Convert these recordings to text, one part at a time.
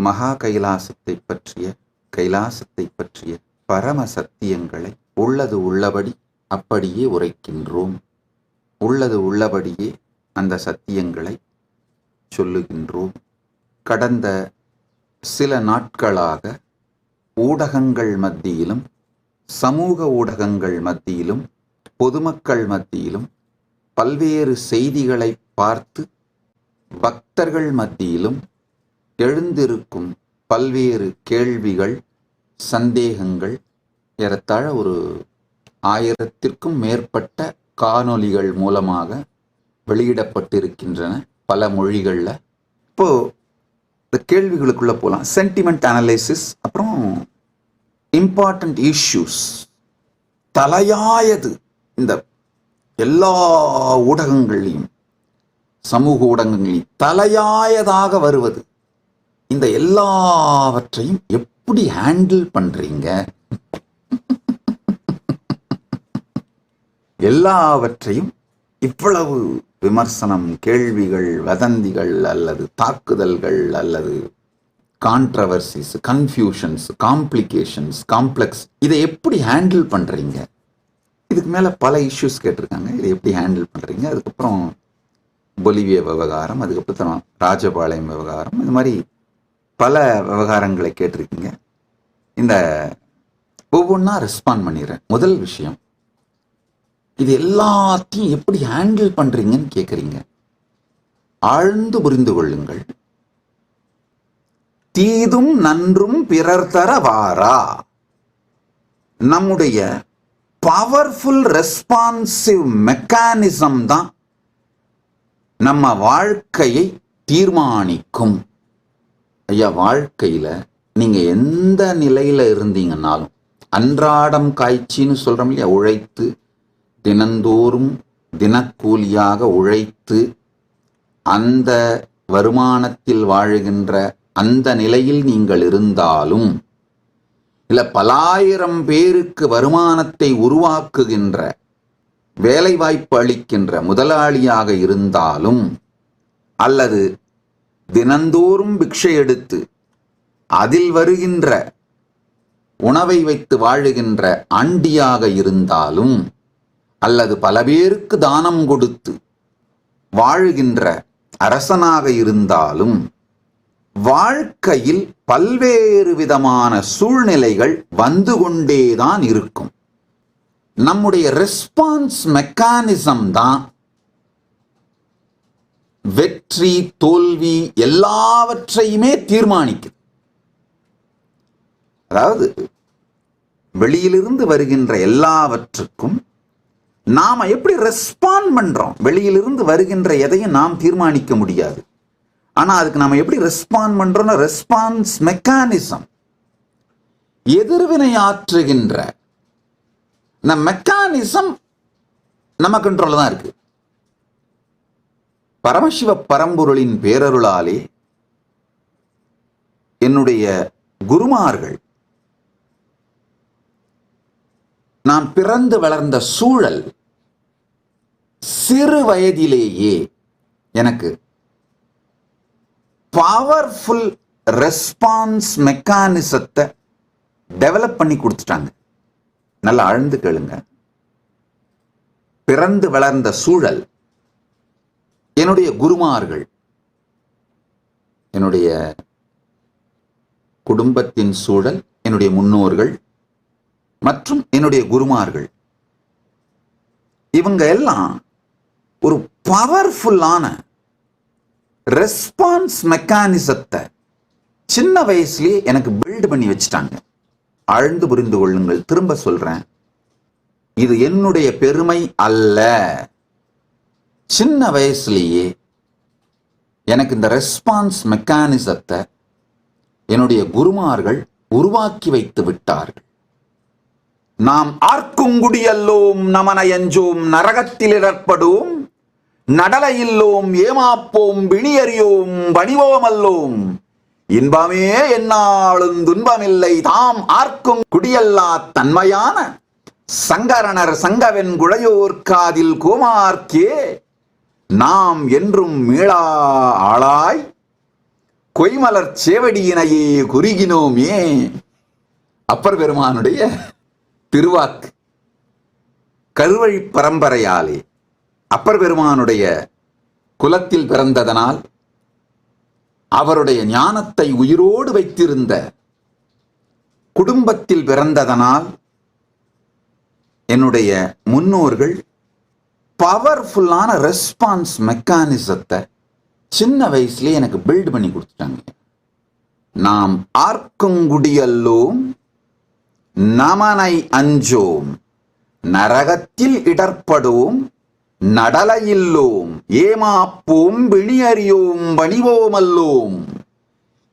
மகா கைலாசத்தை பற்றிய பரம சத்தியங்களை உள்ளது உள்ளபடி அப்படியே உரைக்கின்றோம். உள்ளது உள்ளபடியே அந்த சத்தியங்களை சொல்லுகின்றோம். கடந்த சில நாட்களாக ஊடகங்கள் மத்தியிலும், சமூக ஊடகங்கள் மத்தியிலும், பொதுமக்கள் மத்தியிலும் பல்வேறு செய்திகளை பார்த்து பக்தர்கள் மத்தியிலும் எழுந்திருக்கும் பல்வேறு கேள்விகள், சந்தேகங்கள், ஏறத்தாழ ஒரு 1000த்திற்கும் மேற்பட்ட காணொளிகள் மூலமாக வெளியிடப்பட்டிருக்கின்றன பல மொழிகளில். இப்போ இந்த கேள்விகளுக்குள்ள போகலாம். சென்டிமெண்ட் அனலைசிஸ், அப்புறம் இம்பார்ட்டன்ட் இஷ்யூஸ், தலையாயது இந்த எல்லா ஊடகங்களையும், சமூக ஊடகங்களையும் தலையாயதாக வருவது, இந்த எல்லாவற்றையும் எப்படி ஹேண்டில் பண்றீங்க? எல்லாவற்றையும் இவ்வளவு விமர்சனம், கேள்விகள், வதந்திகள் அல்லது தாக்குதல்கள் அல்லது கான்ட்ரவர்சிஸ், கன்ஃபியூஷன்ஸ், காம்ப்ளிகேஷன்ஸ், காம்ப்ளெக்ஸ், இதை எப்படி ஹேண்டில் பண்றீங்க? இதுக்கு மேல பல இஷ்யூஸ் கேட்டிருக்காங்க. இதை எப்படி ஹேண்டில் பண்றீங்க? அதுக்கப்புறம் பொலிவிய விவகாரம், அதுக்கப்புறம் ராஜபாளையம் விவகாரம், இது மாதிரி பல விவகாரங்களை கேட்டிருக்கீங்க. இந்த ஒவ்வொன்றா ரெஸ்பாண்ட் பண்ணிடுறேன். முதல் விஷயம், இது எல்லாத்தையும் எப்படி ஹேண்டில் பண்றீங்கன்னு கேட்குறீங்க. ஆழ்ந்து புரிந்து கொள்ளுங்கள். தீதும் நன்றும் பிறர் தர வாரா. நம்முடைய பவர்ஃபுல் ரெஸ்பான்சிவ் மெக்கானிசம் தான் நம்ம வாழ்க்கையை தீர்மானிக்கும். ஐயா, வாழ்க்கையில நீங்க எந்த நிலையில இருந்தீங்கன்னாலும், அன்றாடம் காய்ச்சின்னு சொல்றோம் இல்லையா, உழைத்து தினந்தோறும் தினக்கூலியாக உழைத்து அந்த வருமானத்தில் வாழுகின்ற அந்த நிலையில் நீங்கள் இருந்தாலும், இல்ல பலாயிரம் பேருக்கு வருமானத்தை உருவாக்குகின்ற, வேலை வாய்ப்பு அளிக்கின்ற முதலாளியாக இருந்தாலும், அல்லது தினந்தோறும் பிக்ஷை எடுத்து அதில் வருகின்ற உணவை வைத்து வாழுகின்ற ஆண்டியாக இருந்தாலும், அல்லது பல பேருக்கு தானம் கொடுத்து வாழுகின்ற அரசனாக இருந்தாலும், வாழ்க்கையில் பல்வேறு விதமான சூழ்நிலைகள் வந்து கொண்டேதான் இருக்கும். நம்முடைய ரெஸ்பான்ஸ் மெக்கானிசம் தான் வெற்றி, தோல்வி எல்லாவற்றையுமே தீர்மானிக்குது. அதாவது வெளியிலிருந்து வருகின்ற எல்லாவற்றுக்கும் நாம எப்படி ரெஸ்பாண்ட் பண்றோம்? வெளியிலிருந்து வருகின்ற எதையும் நாம் தீர்மானிக்க முடியாது. ஆனா அதுக்கு நாம எப்படி ரெஸ்பாண்ட் பண்றோம்னா, ரெஸ்பான்ஸ் மெக்கானிசம், எதிர்வினை ஆற்றுகின்ற இந்த மெக்கானிசம் நம்ம கண்ட்ரோல்ல தான் இருக்கு. பரமசிவ பரம்பொருளின் பேரருளாலே என்னுடைய குருமார்கள், நான் பிறந்து வளர்ந்த சூழல், சிறு வயதிலேயே எனக்கு பவர்ஃபுல் ரெஸ்பான்ஸ் மெக்கானிசத்தை டெவலப் பண்ணி கொடுத்துட்டாங்க. நல்லா ஆழ்ந்து கேளுங்க. பிறந்து வளர்ந்த சூழல், என்னுடைய குருமார்கள், என்னுடைய குடும்பத்தின் சூழல், என்னுடைய முன்னோர்கள் மற்றும் என்னுடைய குருமார்கள், இவங்க எல்லாம் ஒரு பவர்ஃபுல்லான ரெஸ்பான்ஸ் மெக்கானிசத்தை சின்ன வயசுலயே எனக்கு பில்ட் பண்ணி வச்சுட்டாங்க. ஆழ்ந்து புரிந்து கொள்ளுங்கள். திரும்ப சொல்றேன், இது என்னுடைய பெருமை அல்ல. சின்ன வயசுலேயே எனக்கு இந்த ரெஸ்பான்ஸ் மெக்கானிசத்தை என்னுடைய குருமார்கள் உருவாக்கி வைத்து விட்டார்கள். நாம் ஆர்க்குங்குடியல்லோம் நமனையஞ்சோம் நரகத்தில் இடர்படும் நடலையில்லோம் ஏமாப்போம் விணியறியோம் வணிவோமல்லோம் இன்பமே என்னாலும் துன்பமில்லை தாம் ஆர்க்கும் குடியல்லா தன்மையான சங்கரணர் சங்கவென் குழையோர் காதில் கோமார்க்கே நாம் என்றும் மீளா ஆளாய் கொய்மலர் சேவடியினையே குறுகினோமே. அப்பர் பெருமானுடைய திருவாக்கு. கருவழி பரம்பரையாலே அப்பர் பெருமானுடைய குலத்தில் பிறந்ததனால், அவருடைய ஞானத்தை உயிரோடு வைத்திருந்த குடும்பத்தில் பிறந்ததனால், என்னுடைய முன்னோர்கள் பவர்ஃபுல்லான ரெஸ்பான்ஸ் மெக்கானிசத்தை சின்ன வயசுல எனக்கு பில்ட் பண்ணி கொடுத்துட்டாங்க. நாம் ஆர்க்குங்குடியல்லோம், நமனை அஞ்சோம், நரகத்தில் இடர்படோம், நடலையில்லோம், ஏமாப்போம், விணியறியோம், வணிவோமல்லோம்,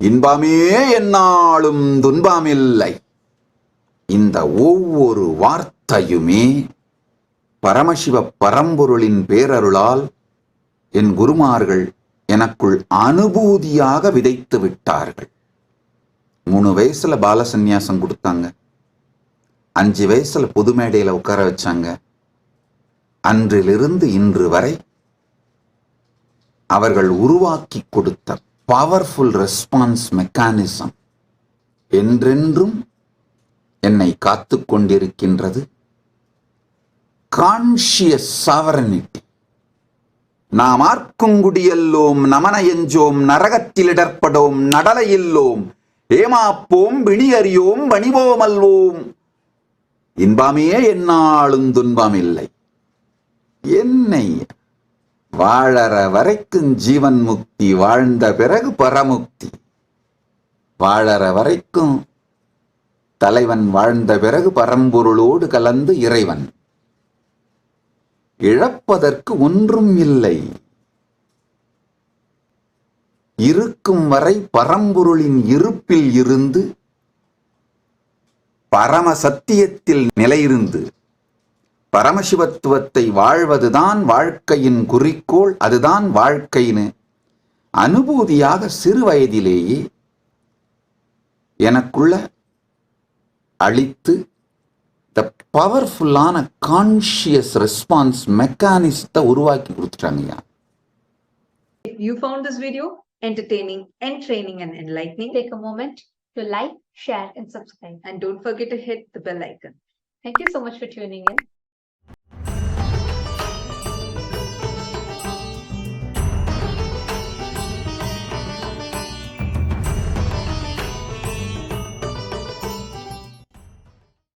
இன்பமே எந்நாளும் துன்பமில்லை. இந்த ஒவ்வொரு வார்த்தையுமே பரமசிவ பரம்பொருளின் பேரருளால் என் குருமார்கள் எனக்குள் அனுபூதியாக விதைத்து விட்டார்கள். 3 வயசுல பால சந்நியாசம் கொடுத்தாங்க. 5 வயசுல பொது மேடையில உட்கார வச்சாங்க. அன்றிலிருந்து இன்று வரை அவர்கள் உருவாக்கி கொடுத்த பவர்ஃபுல் ரெஸ்பான்ஸ் மெக்கானிசம் என்றென்றும் என்னை காத்து கொண்டிருக்கின்றது. Conscious sovereignty. நாம் ஆர்க்குங்குடியல்லோம், நமன எஞ்சோம், நரகத்தில் இடர்படோம், நடலையில்லோம், ஏமாப்போம், விணியறியோம், வணிவோமல்வோம், இன்பமே எந்நாளும் துன்பமில்லை. என்னை வாழற வரைக்கும் ஜீவன் முக்தி, வாழ்ந்த பிறகு பரமுக்தி. வாழற வரைக்கும் தலைவன், வாழ்ந்த பிறகு பரம்பொருளோடு கலந்து இறைவன். இழப்பதற்கு ஒன்றும் இல்லை. இருக்கும் வரை பரம்பொருளின் இருப்பில் இருந்து, பரம சத்தியத்தில் நிலையிருந்து, பரமசிவத்துவத்தை வாழ்வதுதான் வாழ்க்கையின் குறிக்கோள், அதுதான் வாழ்க்கையின் அனுபூதியாக சிறு வயதிலேயே எனக்குள்ள அளித்து த பவர்ஃபுல்லான கான்ஷியஸ் ரெஸ்பான்ஸ் மெக்கானிசத்தை உருவாக்கி கொடுத்துட்டாங்கய்யா. If you found this video entertaining, entraining and enlightening, take a moment to like, share and subscribe. and don't forget to hit the bell icon. Thank you so much for tuning in.